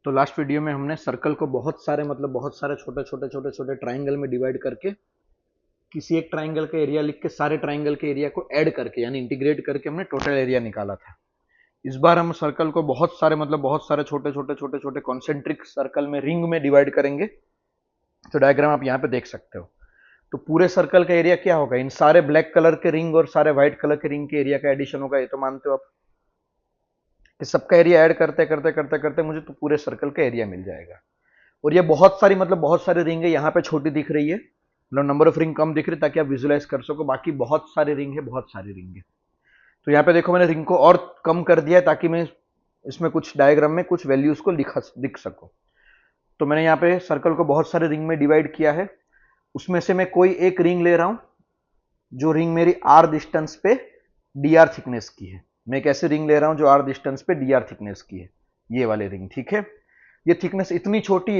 तो last video में हमने सर्कल को बहुत सारे छोटे छोटे छोटे छोटे ट्राइंगल में डिवाइड करके किसी एक ट्राइंगल का एरिया लिख के सारे ट्राइंगल के एरिया को ऐड करके यानी इंटीग्रेट करके हमने टोटल एरिया निकाला था। इस बार हम सर्कल को बहुत सारे छोटे छोटे छोटे छोटे कॉन्सेंट्रिक सर्कल में रिंग में डिवाइड करेंगे। तो डायग्राम आप यहाँ पे देख सकते हो। तो पूरे सर्कल का एरिया क्या होगा, इन सारे ब्लैक कलर के रिंग और सारे व्हाइट कलर के रिंग के एरिया का एडिशन होगा। ये तो मानते हो आप कि सबका एरिया ऐड करते करते करते करते मुझे तो पूरे सर्कल का एरिया मिल जाएगा। और ये बहुत सारी रिंग है, यहाँ पे छोटी दिख रही है, मतलब नंबर ऑफ रिंग कम दिख रही है ताकि आप विजुलाइज कर सको। बाकी बहुत सारी रिंग है, बहुत सारी रिंग है। तो यहाँ पे देखो मैंने रिंग को और कम कर दिया है ताकि मैं इसमें कुछ डायग्राम में कुछ वैल्यूज को दिख सकूं। तो मैंने यहाँ पे सर्कल को बहुत सारे रिंग में डिवाइड किया है। उसमें से मैं कोई एक रिंग ले रहा हूं जो रिंग मेरी आर डिस्टेंस पे डी आर थिकनेस की है। मैं एक ऐसी रिंग ले रहा हूं जो आर डिस्टेंस पे डी आर थिकनेस की है, ये वाली रिंग, ठीक है। ये थिकनेस इतनी छोटी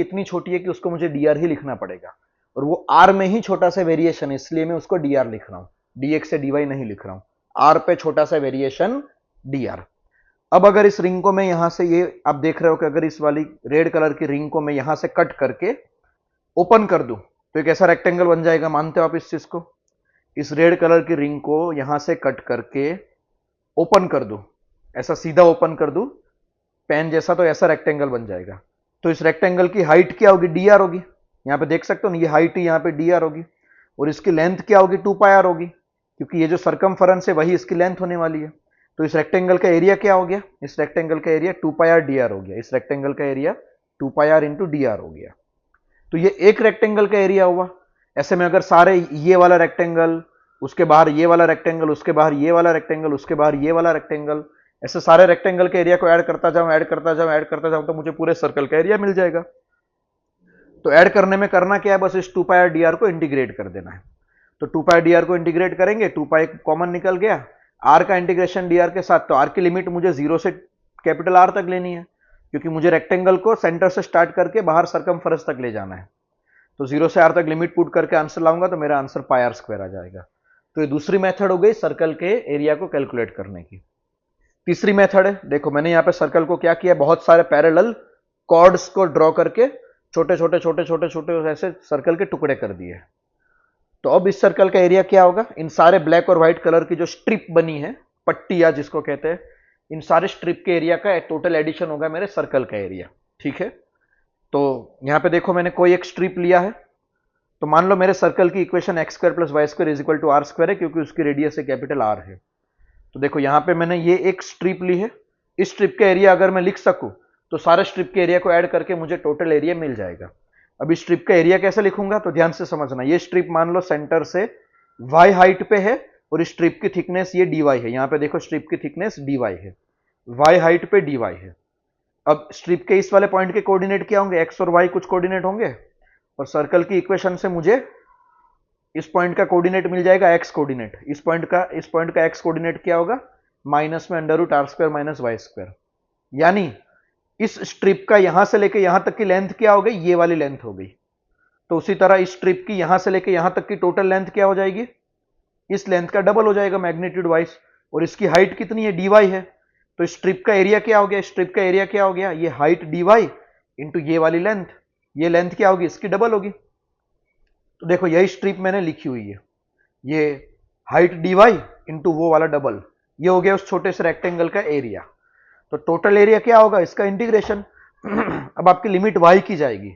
है कि उसको मुझे डी आर ही लिखना पड़ेगा, और वो आर में ही छोटा सा वेरिएशन है, इसलिए मैं उसको डी आर लिख रहा हूं, डी एक्स से डी वाई नहीं लिख रहा हूं। आर पे छोटा सा वेरिएशन डी आर। अब अगर इस रिंग को मैं यहां से, ये आप देख रहे हो कि अगर इस वाली रेड कलर की रिंग को मैं यहां से कट करके ओपन कर दूं तो एक ऐसा रेक्टेंगल बन जाएगा। मानते हो आप इस चीज को? इस रेड कलर की रिंग को यहां से कट करके ओपन कर दूं, ऐसा सीधा ओपन कर दूं पेन जैसा, तो ऐसा रेक्टेंगल बन जाएगा। तो इस रेक्टेंगल की हाइट क्या होगी? डी आर होगी। यहां पे देख सकते हो ना, ये हाइट ही यहां पे डी आर होगी, और इसकी लेंथ क्या होगी? 2 पाई आर होगी, क्योंकि ये जो सरकमफेरेंस है वही इसकी लेंथ होने वाली है। तो इस रेक्टेंगल का एरिया क्या हो गया? इस रेक्टेंगल का area 2 pi r d r हो गया। इस रेक्टेंगल का area 2 pi r into d r हो गया। तो ये एक रेक्टेंगल का एरिया हुआ। ऐसे में अगर सारे ये वाला रेक्टेंगल, उसके बाहर ये वाला रेक्टेंगल, उसके बाहर ये वाला रेक्टेंगल, उसके बाहर ये वाला रेक्टेंगल, ऐसे सारे रेक्टेंगल के एरिया को ऐड करता जाऊं ऐड करता जाऊं ऐड करता जाऊं तो मुझे पूरे सर्कल का एरिया मिल जाएगा। तो ऐड करने में करना क्या है? बस इस 2 पाई आर डी आर को इंटीग्रेट कर देना है। तो 2 पाई डी आर को इंटीग्रेट करेंगे, 2 पाई कॉमन निकल गया, आर का इंटीग्रेशन डी आर के साथ। तो आर की लिमिट मुझे 0 से कैपिटल आर तक लेनी है, क्योंकि मुझे रेक्टेंगल को सेंटर से स्टार्ट करके बाहर सरकमफेरेंस तक ले जाना है। तो 0 से आर तक लिमिट पुट करके आंसर लाऊंगा तो मेरा आंसर पाई आर स्क्वायर आ जाएगा। तो ये दूसरी मेथड हो गई सर्कल के एरिया को कैलकुलेट करने की। तीसरी मेथड है, देखो मैंने यहां पे सर्कल को क्या किया, बहुत सारे पैरेलल कॉर्ड्स को ड्रॉ करके छोटे छोटे छोटे छोटे छोटे ऐसे सर्कल के टुकड़े कर दिए। तो अब इस सर्कल का एरिया क्या होगा? इन सारे ब्लैक और व्हाइट कलर की जो स्ट्रिप बनी है, पट्टिया जिसको कहते हैं, इन सारे स्ट्रिप के एरिया का टोटल एडिशन होगा मेरे सर्कल का एरिया, ठीक है। तो यहां पे देखो मैंने कोई एक स्ट्रिप लिया है, तो मान लो मेरे सर्कल की equation x square plus y square is equal to r square है, क्योंकि उसकी रेडियस है कैपिटल आर है। तो देखो यहां पे मैंने ये एक स्ट्रिप ली है, इस स्ट्रिप का एरिया अगर मैं लिख सकूं तो सारे स्ट्रिप के एरिया को ऐड करके मुझे टोटल एरिया मिल जाएगा। अब इस स्ट्रिप का एरिया कैसे लिखूंगा? तो ध्यान से समझना, ये स्ट्रिप मान लो सेंटर से वाई हाइट पे है, और इस स्ट्रिप की थिकनेस ये डी वाई है। यहां पे देखो स्ट्रिप की थिकनेस डी वाई है, वाई हाइट पे डी वाई है। अब स्ट्रिप के इस वाले पॉइंट के कोऑर्डिनेट क्या होंगे? एक्स और वाई कुछ कोऑर्डिनेट होंगे, और सर्कल की इक्वेशन से मुझे इस पॉइंट का कोऑर्डिनेट मिल जाएगा एक्स कोऑर्डिनेट। इस पॉइंट का एक्स कोऑर्डिनेट क्या होगा? माइनस में under root r square minus y square. यानी इस स्ट्रिप का यहां से लेके यहां तक की लेंथ क्या हो गई? ये वाली लेंथ हो गई। तो उसी तरह इस स्ट्रिप की यहां से लेके यहां तक की टोटल लेंथ क्या हो जाएगी? इस लेंथ का डबल हो जाएगा मैग्नीट्यूड वाइज। और इसकी हाइट कितनी है? डी वाई है। तो स्ट्रिप का एरिया क्या हो गया? स्ट्रिप का एरिया क्या हो गया? ये हाइट डी वाई इंटू ये वाली लेंथ, ये लेंथ क्या होगी? इसकी डबल होगी। तो देखो यही स्ट्रिप मैंने लिखी हुई है, ये हाइट डी वाई इंटू वो वाला डबल, ये हो गया उस छोटे से रेक्टेंगल का एरिया। तो टोटल एरिया क्या होगा? इसका इंटीग्रेशन। अब आपकी लिमिट वाई की जाएगी।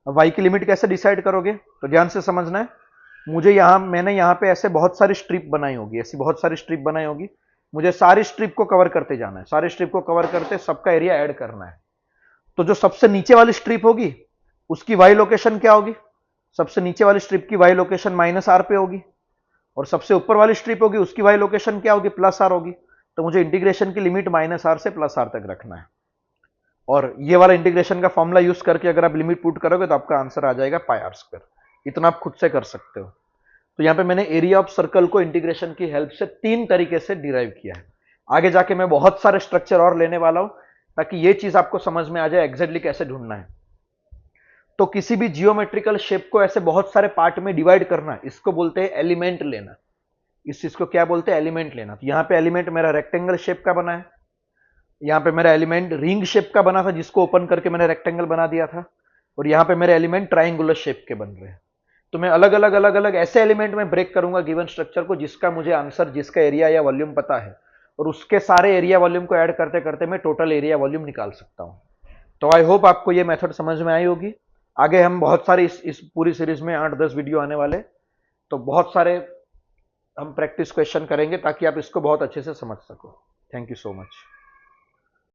अब वाई की लिमिट कैसे डिसाइड करोगे? तो ध्यान से समझना है। मैंने यहां पे ऐसे बहुत सारी स्ट्रिप बनाई होगी, ऐसी बहुत सारी स्ट्रिप बनाई होगी। मुझे सारी स्ट्रिप को कवर करते जाना है, सारी स्ट्रिप को कवर करते सबका एरिया ऐड करना है। तो जो सबसे नीचे वाली स्ट्रिप होगी उसकी वाई लोकेशन क्या होगी? सबसे नीचे वाली स्ट्रिप की वाई लोकेशन माइनस आर पे होगी, और सबसे ऊपर वाली स्ट्रिप होगी उसकी वाई लोकेशन क्या होगी? प्लस आर होगी। तो मुझे इंटीग्रेशन की लिमिट माइनस आर से प्लस आर तक रखना है, और ये वाला इंटीग्रेशन का फॉर्मूला यूज करके अगर आप लिमिट पुट करोगे तो आपका आंसर आ जाएगा पाई आर स्क्वायर। इतना आप खुद से कर सकते हो। तो यहां पे मैंने एरिया ऑफ सर्कल को इंटीग्रेशन की हेल्प से 3 तरीके से डिराइव किया है। आगे जाके मैं बहुत सारे स्ट्रक्चर और लेने वाला हूं ताकि ये चीज आपको समझ में आ जाए एग्जैक्टली कैसे ढूंढना है। तो किसी भी जियोमेट्रिकल शेप को ऐसे बहुत सारे पार्ट में डिवाइड करना, इसको बोलते हैं एलिमेंट लेना। इस चीज को क्या बोलते हैं? एलिमेंट लेना। तो यहां पे एलिमेंट मेरा रेक्टेंगल शेप का बना है, यहाँ पे मेरा एलिमेंट रिंग शेप का बना था जिसको ओपन करके मैंने रेक्टेंगल बना दिया था, और यहाँ पे मेरे एलिमेंट ट्राइंगुलर शेप के बन रहे हैं। तो मैं अलग अलग अलग अलग ऐसे एलिमेंट में ब्रेक करूंगा गिवन स्ट्रक्चर को जिसका मुझे आंसर, जिसका एरिया या वॉल्यूम पता है, और उसके सारे एरिया वॉल्यूम को ऐड करते करते मैं टोटल एरिया वॉल्यूम निकाल सकता हूं। तो आई होप आपको ये मेथड समझ में आई होगी। आगे हम बहुत सारे इस पूरी सीरीज में 8-10 वीडियो आने वाले, तो बहुत सारे हम प्रैक्टिस क्वेश्चन करेंगे ताकि आप इसको बहुत अच्छे से समझ सको। Thank you so much.